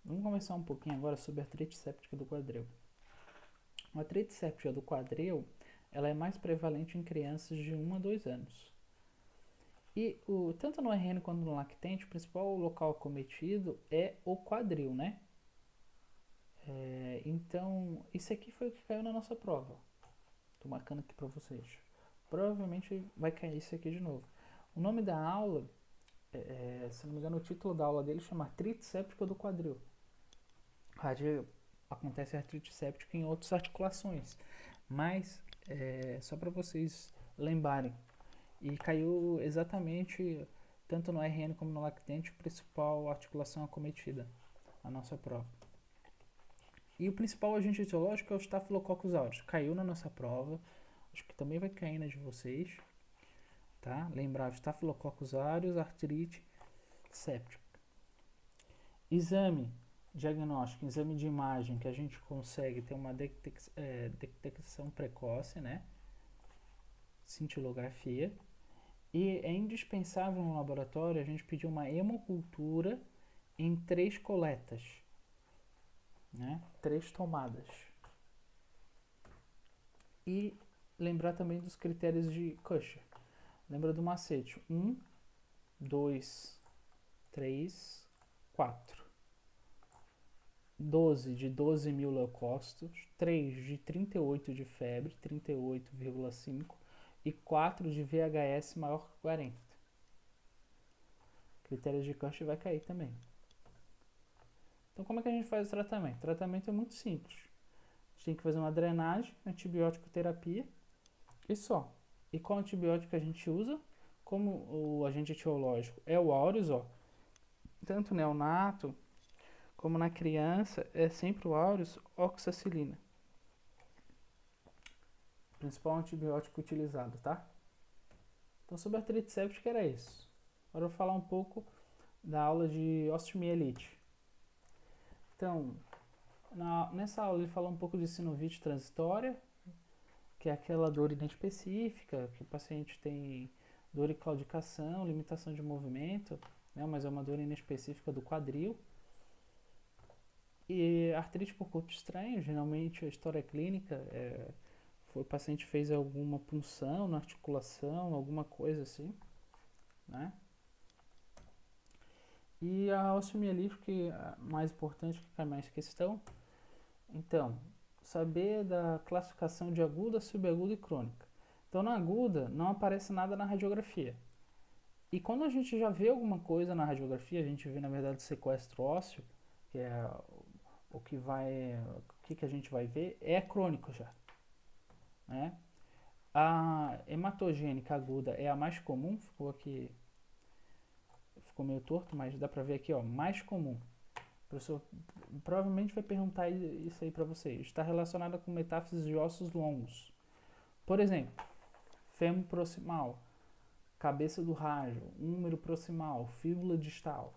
Vamos conversar um pouquinho agora sobre a artrite séptica do quadril. A artrite séptica do quadril, ela é mais prevalente em crianças de 1 a 2 anos. E tanto no RN quanto no lactente, o principal local acometido é o quadril, né? Então, isso aqui foi o que caiu na nossa prova. Tô marcando aqui para vocês. Provavelmente vai cair isso aqui de novo. O nome da aula, se não me engano, o título da aula dele chama Artrite séptica do quadril. Acontece artrite séptica em outras articulações, mas só para vocês lembrarem. E caiu exatamente, tanto no RN como no lactente, a principal articulação acometida, a nossa prova. E o principal agente etiológico é o Staphylococcus aureus. Caiu na nossa prova, acho que também vai cair na de vocês, tá? Lembrar, Staphylococcus aureus, artrite séptica. Exame diagnóstico, exame de imagem que a gente consegue ter uma detecção precoce, né? Cintilografia. E é indispensável no laboratório a gente pedir uma hemocultura em 3 coletas, né? 3 tomadas. E lembrar também dos critérios de Kucher. Lembra do macete: 1, 2, 3, 4. 12 de 12 mil leucócitos, 3 de 38 de febre, 38,5 e 4 de VHS maior que 40. Critérios de Kucher vai cair também. Então, como é que a gente faz o tratamento? O tratamento é muito simples. A gente tem que fazer uma drenagem, antibiótico terapia e só. E qual antibiótico a gente usa? Como o agente etiológico é o aureus, ó, tanto neonato como na criança, é sempre o aureus oxacilina. Principal antibiótico utilizado, tá? Então, sobre a artrite séptica era isso. Agora eu vou falar um pouco da aula de osteomielite. Então, nessa aula ele fala um pouco de sinovite transitória, que é aquela dor inespecífica, que o paciente tem dor e claudicação, limitação de movimento, né, mas é uma dor inespecífica do quadril. E artrite por corpo estranho, geralmente a história clínica o paciente fez alguma punção na articulação, alguma coisa assim, né? E a osteomielite, que é mais importante, que cai mais questão. Então, saber da classificação de aguda, subaguda e crônica. Então, na aguda, não aparece nada na radiografia. E quando a gente já vê alguma coisa na radiografia, a gente vê, na verdade, sequestro ósseo, que é o que a gente vai ver, é crônico já, né? A hematogênica aguda é a mais comum, ficou meio torto, mas dá pra ver aqui, ó, mais comum. O professor provavelmente vai perguntar isso aí para vocês. Está relacionada com metáfises de ossos longos. Por exemplo, fêmur proximal, cabeça do rádio, húmero proximal, fíbula distal.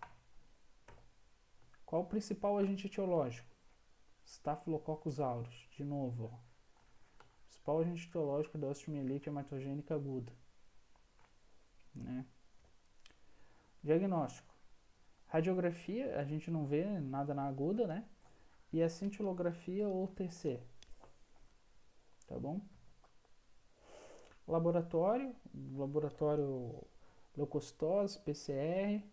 Qual o principal agente etiológico? Staphylococcus aureus, de novo. Ó. O principal agente etiológico da osteomielite hematogênica aguda. Né? Diagnóstico. Radiografia, a gente não vê nada na aguda, né? E a cintilografia ou TC. Tá bom? Laboratório leucocitose, PCR.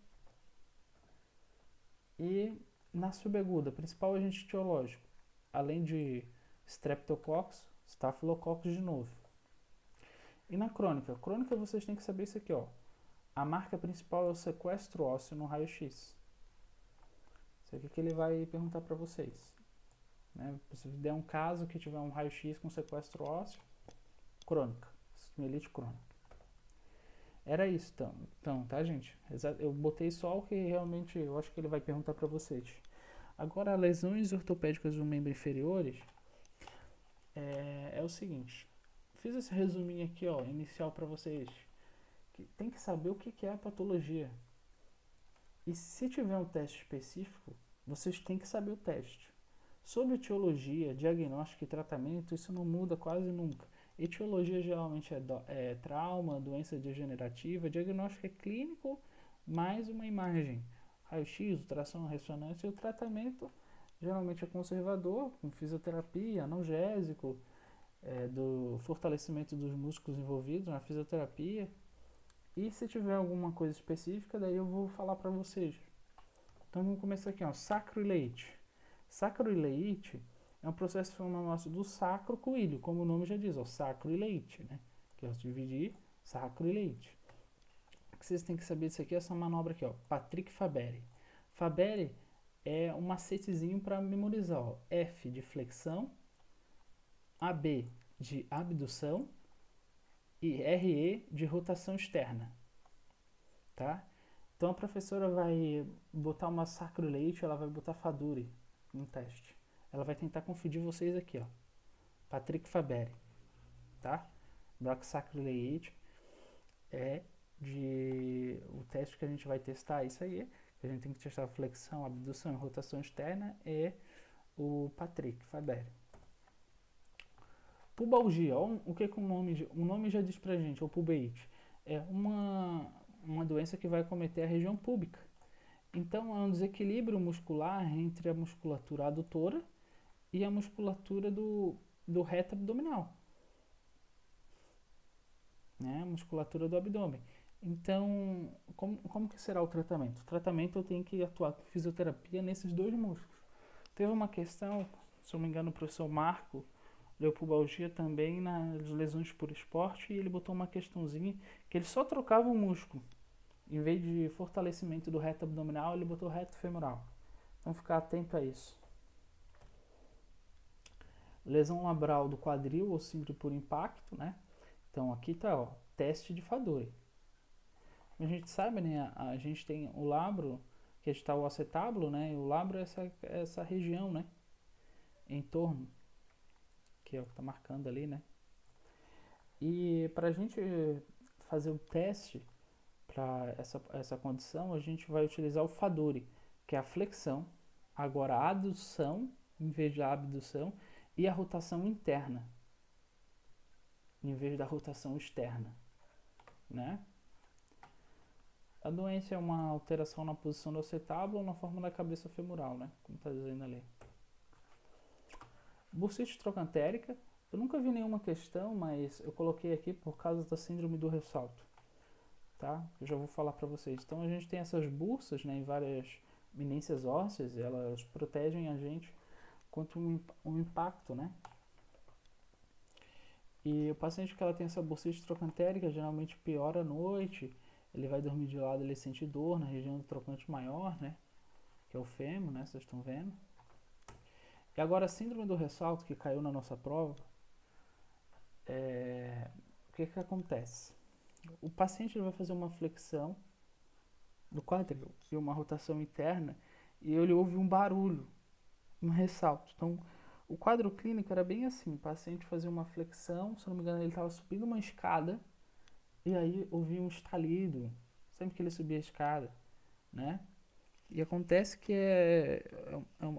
E na subaguda, principal agente etiológico, além de Streptococcus, Staphylococcus de novo. E na crônica? Crônica vocês têm que saber isso aqui, ó. A marca principal é o sequestro ósseo no raio-x. Isso aqui que ele vai perguntar para vocês. Né? Se der um caso que tiver um raio-x com sequestro ósseo, crônica, osteomielite crônica. Era isso, então, tá, gente? Eu botei só o que realmente eu acho que ele vai perguntar para vocês. Agora, lesões ortopédicas do membro inferiores é o seguinte. Fiz esse resuminho aqui, ó, inicial para vocês. Que tem que saber o que é a patologia. E se tiver um teste específico, vocês têm que saber o teste. Sobre etiologia, diagnóstico e tratamento, isso não muda quase nunca. Etiologia geralmente é trauma, doença degenerativa, diagnóstico é clínico mais uma imagem. raio-x, ultrassom, ressonância, e o tratamento geralmente é conservador, com fisioterapia, analgésico, do fortalecimento dos músculos envolvidos na fisioterapia. E se tiver alguma coisa específica, daí eu vou falar para vocês. Então vamos começar aqui, ó, sacro e leite. Sacro e leite é um processo inflamatório do sacro com o ilho, como o nome já diz, ó, sacro e leite, né? Que é dividir sacro e leite. O que vocês têm que saber disso aqui é essa manobra aqui, ó, Patrick Faberi. Faberi é um macetezinho para memorizar, ó, F de flexão, AB de abdução e RE de rotação externa, tá? Então a professora vai botar uma sacro leite, ela vai botar Faduri no teste. Ela vai tentar confundir vocês aqui, ó. Patrick Faberi, tá? Bloco sacro leite é o teste que a gente vai testar isso aí. A gente tem que testar a flexão, abdução e rotação externa é o Patrick Faberi. Pubalgia, ó, o que o nome já diz pra gente, ou pubeite, é uma doença que vai acometer a região púbica. Então é um desequilíbrio muscular entre a musculatura adutora e a musculatura do reto abdominal, né? A musculatura do abdômen. Então, como que será o tratamento? O tratamento eu tenho que atuar com fisioterapia nesses dois músculos. Teve uma questão, se eu não me engano, o professor Marco deu pubalgia também nas lesões por esporte, e ele botou uma questãozinha que ele só trocava o músculo. Em vez de fortalecimento do reto abdominal, ele botou reto femoral. Então ficar atento a isso. Lesão labral do quadril ou síndrome por impacto, né? Então aqui tá, ó, teste de Faduri. A gente sabe, né? A gente tem o labro, que está o acetábulo, né? E o labro é essa região, né? Em torno, que é o que está marcando ali, né? E para a gente fazer o teste para essa condição, a gente vai utilizar o Faduri, que é a flexão, agora a adução em vez da abdução, e a rotação interna em vez da rotação externa, né? A doença é uma alteração na posição do acetábulo ou na forma da cabeça femoral, né? Como está dizendo ali. Bursite trocantérica, eu nunca vi nenhuma questão, mas eu coloquei aqui por causa da síndrome do ressalto, tá? Eu já vou falar para vocês. Então a gente tem essas bursas, né, em várias minências ósseas, elas protegem a gente contra um impacto, né? E o paciente que ela tem essa bursite trocantérica geralmente piora à noite, ele vai dormir de lado, ele sente dor na região do trocante maior, né? Que é o fêmur, né? Vocês estão vendo. E agora a síndrome do ressalto, que caiu na nossa prova, o que acontece? O paciente vai fazer uma flexão do quadril e uma rotação interna, e ele ouve um barulho, um ressalto. Então, o quadro clínico era bem assim, o paciente fazia uma flexão, se não me engano ele estava subindo uma escada, e aí ouvia um estalido, sempre que ele subia a escada, né? E acontece que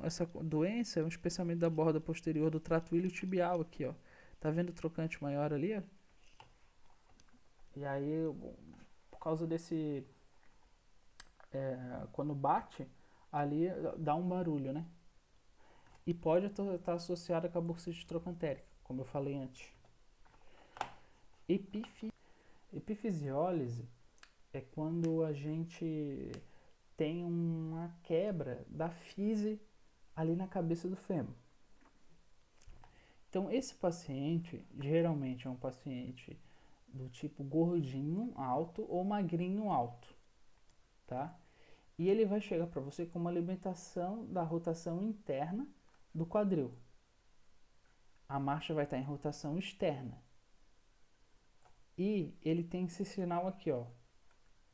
essa doença é um espessamento da borda posterior do trato iliotibial aqui, ó. Tá vendo o trocante maior ali, ó? E aí, por causa desse... quando bate, ali dá um barulho, né? E pode estar associada com a bursite trocantérica, como eu falei antes. Epifisiólise é quando a gente tem uma quebra da fise ali na cabeça do fêmur. Então, esse paciente geralmente é um paciente do tipo gordinho alto ou magrinho alto, tá? E ele vai chegar para você com uma alimentação da rotação interna do quadril. A marcha vai estar em rotação externa. E ele tem esse sinal aqui, ó,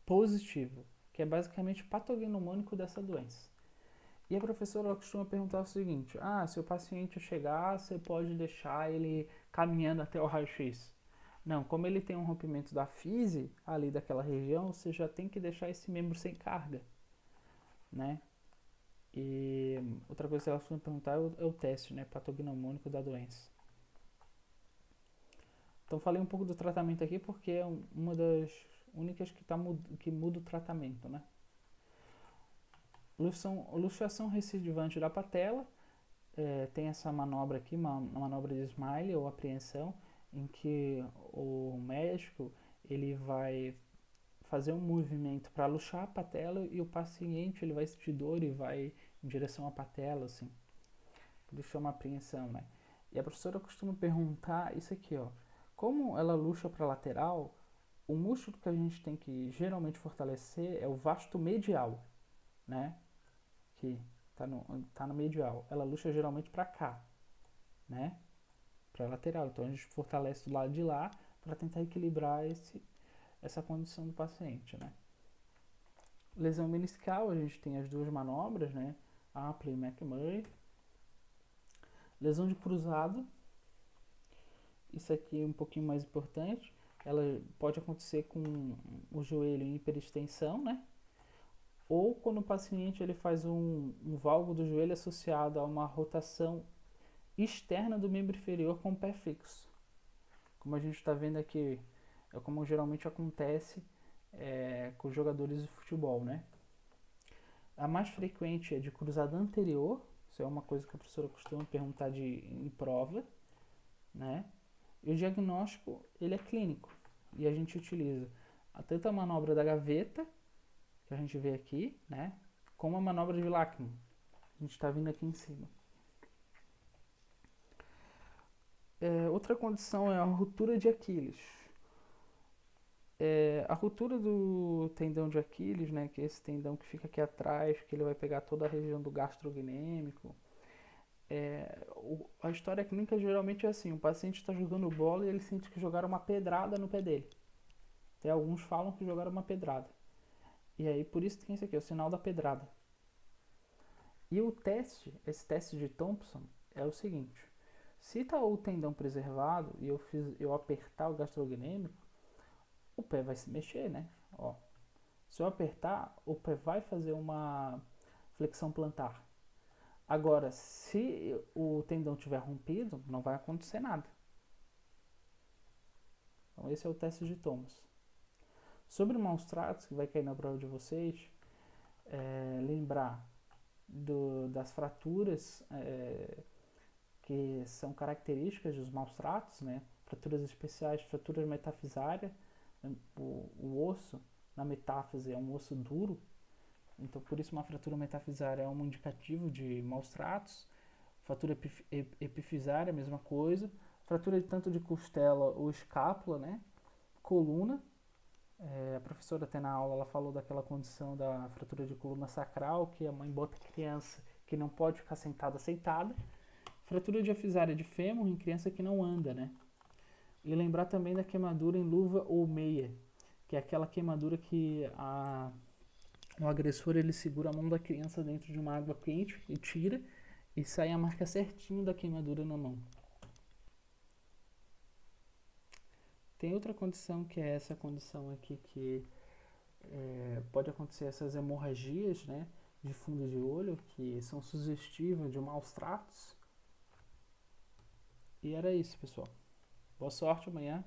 positivo, que é basicamente patognomônico dessa doença. E a professora costuma perguntar o seguinte: se o paciente chegar, você pode deixar ele caminhando até o raio-x? Não, como ele tem um rompimento da fise ali daquela região, você já tem que deixar esse membro sem carga, né? E outra coisa que ela costuma perguntar é o teste, né, patognomônico da doença. Então falei um pouco do tratamento aqui porque é uma das únicas que muda o tratamento, né? Luxação recidivante da patela. Tem essa manobra aqui, uma manobra de smile ou apreensão, em que o médico ele vai fazer um movimento para luxar a patela e o paciente ele vai sentir dor e vai em direção à patela, assim. Por isso chama apreensão, né? E a professora costuma perguntar isso aqui, ó. Como ela luxa para lateral, o músculo que a gente tem que geralmente fortalecer é o vasto medial, né? Que tá no medial. Ela luxa geralmente para cá, né? Para lateral. Então a gente fortalece do lado de lá para tentar equilibrar essa condição do paciente, né? Lesão meniscal, a gente tem as duas manobras, né? Apley e McMurray. Lesão de cruzado, isso aqui é um pouquinho mais importante. Ela pode acontecer com o joelho em hiperextensão, né? Ou quando o paciente ele faz um valgo do joelho associado a uma rotação externa do membro inferior com o pé fixo. Como a gente está vendo aqui, é como geralmente acontece com os jogadores de futebol, né? A mais frequente é de cruzado anterior, isso é uma coisa que a professora costuma perguntar em prova, né? E o diagnóstico, ele é clínico, e a gente utiliza tanto a manobra da gaveta, que a gente vê aqui, né? Como a manobra de Lachman, a gente está vindo aqui em cima. Outra condição é a ruptura de Aquiles. A ruptura do tendão de Aquiles, né, que é esse tendão que fica aqui atrás, que ele vai pegar toda a região do gastrognêmico. A história clínica geralmente é assim, o paciente está jogando bola e ele sente que jogaram uma pedrada no pé dele. Até alguns falam que jogaram uma pedrada. E aí por isso tem esse aqui, o sinal da pedrada. E esse teste de Thompson é o seguinte: se está o tendão preservado e eu apertar o gastrognêmico, o pé vai se mexer, né? Ó, se eu apertar, o pé vai fazer uma flexão plantar. Agora, se o tendão tiver rompido, não vai acontecer nada. Então esse é o teste de Thomas. Sobre maus tratos, que vai cair na prova de vocês, lembrar das fraturas que são características dos maus tratos, né? Fraturas especiais, fraturas metafisárias. O osso, na metáfise, é um osso duro, então por isso uma fratura metafisária é um indicativo de maus tratos. Fratura epifisária, mesma coisa. Fratura tanto de costela ou escápula, né? Coluna. A professora até na aula ela falou daquela condição da fratura de coluna sacral, que a mãe bota a criança que não pode ficar sentada. Fratura diafisária de fêmur em criança que não anda, né? E lembrar também da queimadura em luva ou meia, que é aquela queimadura que o agressor ele segura a mão da criança dentro de uma água quente e tira, e sai a marca certinho da queimadura na mão. Tem outra condição que é essa condição aqui que pode acontecer essas hemorragias, né, de fundo de olho, que são sugestivas de maus tratos. E era isso, pessoal. Boa sorte amanhã.